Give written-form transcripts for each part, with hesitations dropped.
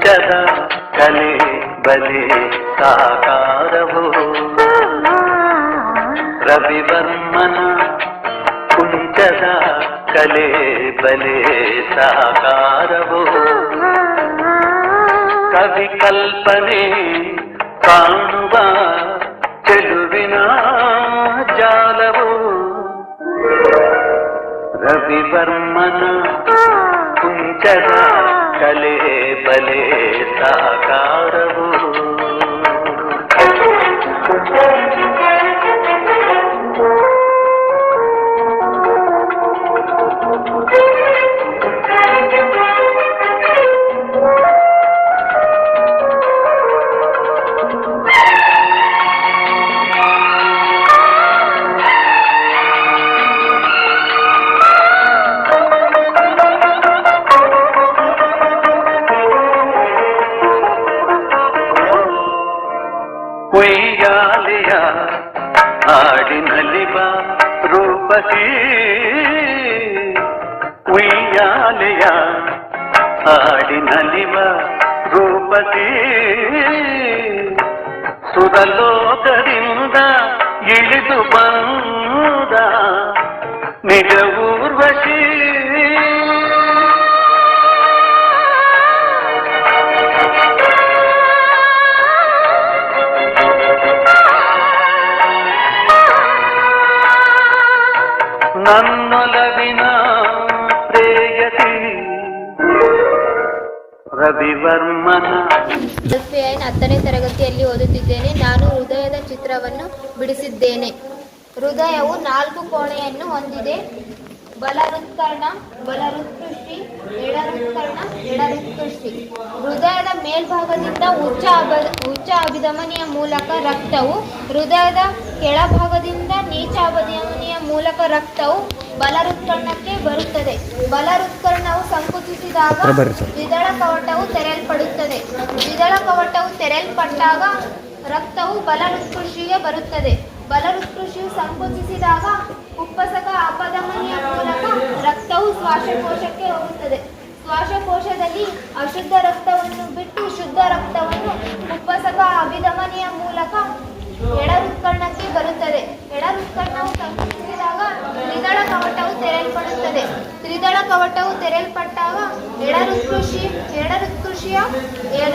ಕುಂಚದ ಕಲೆ ಬಲೆ ಸಾಕಾರವು ರವಿವರ್ಮನ ಕುಂಚದ ಕಲೆ ಬಲೆ ಸಾಕಾರವು ಕವಿ ಕಲ್ಪನೆ ಕಾಣುವ ಚೆಲುವಿನ ಜಾಲವು ರವಿವರ್ಮನ ಕುಂಚದ ಕಲೆ ಬಲೆ ಸಾಕಾರವು ಉಯ್ಯಾಲೆಯ ಹಾಡಿನಲಿವ ರೂಪಸಿ ಉಯ್ಯಾಲೆಯ ಹಾಡಿನಲಿವ ರೂಪಸಿ ಸುರಲೋಕದಿಂದ ಇಳಿದು ಬಂದ ನಿಜ ಊರ್ವಶಿ ನನ್ನೊಲವಿನ ಪ್ರೇಯಸಿ ರವಿವರ್ಮನ. 10ನೇ ತರಗತಿಯಲ್ಲಿ ಓದುತ್ತಿದ್ದೇನೆ. ನಾನು ಹೃದಯದ ಚಿತ್ರವನ್ನು ಬಿಡಿಸಿದ್ದೇನೆ. ಹೃದಯವು 4 ಕೋಣೆಯನ್ನು ಹೊಂದಿದೆ. ಬಲಹೃತ್ಕರ್ಣ, ಬಲಹೃತ್ಕೃಷ್ಟಿ, ಎಡಹೃತ್ಕರ್ಣ, ಎಡಹೃತ್ಕೃಷ್ಟಿ. ಹೃದಯದ ಮೇಲ್ಭಾಗದಿಂದ ಉಚ್ಚ ಅಭಿಧಮನಿಯ ಮೂಲಕ ರಕ್ತವು, ಹೃದಯದ ಕೆಳಭಾಗದಿಂದ ನೀಚ ಅಭಿಧಮನಿಯ ಮೂಲಕ ರಕ್ತವು ಬಲಹೃತ್ಕರ್ಣಕ್ಕೆ ಬರುತ್ತದೆ. ಬಲಹೃತ್ಕರ್ಣವು ಸಂಕುಚಿಸಿದಾಗ ದ್ವಿದಳ ಕವಾಟವು ತೆರೆಯಲ್ಪಡುತ್ತದೆ. ದ್ವಿದಳ ಕವಾಟವು ತೆರೆಯಲ್ಪಟ್ಟಾಗ ರಕ್ತವು ಬಲಹೃತ್ಕೃಷಿಗೆ ಬರುತ್ತದೆ. ಬಲಹೃತ್ಕೃಷಿಯು ಸಂಕುಚಿಸಿದಾಗ ಕುಪ್ಪಸಕ ಅಪಧಮನಿಯ ಮೂಲಕ ರಕ್ತವು ಶ್ವಾಸಕೋಶಕ್ಕೆ ಹೋಗುತ್ತದೆ. ಶ್ವಾಸಕೋಶದಲ್ಲಿ ಅಶುದ್ಧ ರಕ್ತವನ್ನು ಬಿಟ್ಟು ಶುದ್ಧ ರಕ್ತವನ್ನು ಕುಪ್ಪಸಕ ಅಭಿಧಮನಿಯ ಮೂಲಕ ಎಡಹೃತ್ಕರ್ಣಕ್ಕೆ ಬರುತ್ತದೆ. ಎಡಹೃತ್ಕರ್ಣವು ಸಂಕುಚಿಸಿದಾಗ ತ್ರಿದಳ ಕವಾಟವು ತೆರೆಯಲ್ಪಡುತ್ತದೆ. ತ್ರಿದಳ ಕವಾಟವು ತೆರೆಯಲ್ಪಟ್ಟಾಗ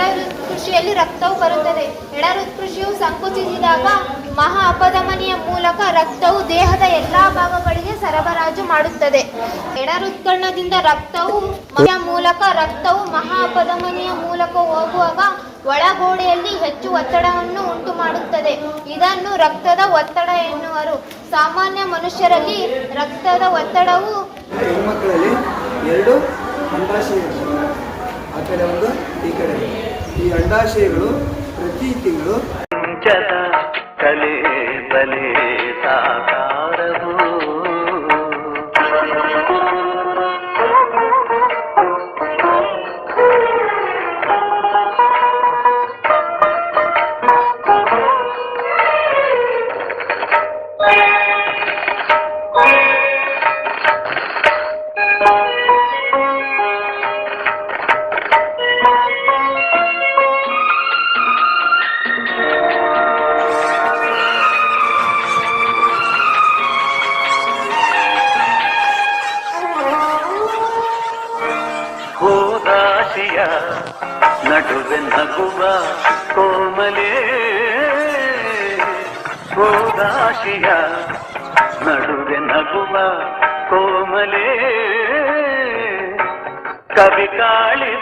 ಎಡಹೃತ್ಕೃಷಿಯಲ್ಲಿ ರಕ್ತವು ಬರುತ್ತದೆ. ಎಡಹೃತ್ಕೃಷಿಯು ಸಂಕುಚಿಸಿದಾಗ ಮಹಾ ಅಪಧಮನಿಯ ಮೂಲಕ ರಕ್ತವು ದೇಹದ ಎಲ್ಲಾ ಭಾಗಗಳಿಗೆ ಸರಬರಾಜು ಮಾಡುತ್ತದೆ. ಎಡಹೃತ್ಕರ್ಣದಿಂದ ರಕ್ತವು ಮಹಾ ಅಪಧಮನಿಯ ಮೂಲಕ ಹೋಗುವಾಗ ಒಳಗೋಡೆಯಲ್ಲಿ ಹೆಚ್ಚು ಒತ್ತಡವನ್ನು ಉಂಟು ಮಾಡುತ್ತದೆ. ಇದನ್ನು ರಕ್ತದ ಒತ್ತಡ ಎನ್ನುವರು. ಸಾಮಾನ್ಯ ಮನುಷ್ಯರಲ್ಲಿ ರಕ್ತದ ಒತ್ತಡವು ಹೆಣ್ಮಕ್ಕಳಲ್ಲಿ 2 ಅಂಡಾಶಯಗಳು, ಆ ಕಡೆ ಒಂದು ಈ ಕಡೆ. ಈ ಅಂಡಾಶಯಗಳು ಪ್ರತಿ ತಿಂಗಳು ಕುಂಚದ ಕಲೆ ಬಲೆ ಸಾಕಾರವು ಹೋದಾಶಿಯ ನಡುವೆ ನಗುವ ಕೋಮಲೆ ಹೋದಾಶಿಯ ನಡುವೆ ನಗುವ ಕೋಮಲೆ ಕವಿ ಕಾಳಿ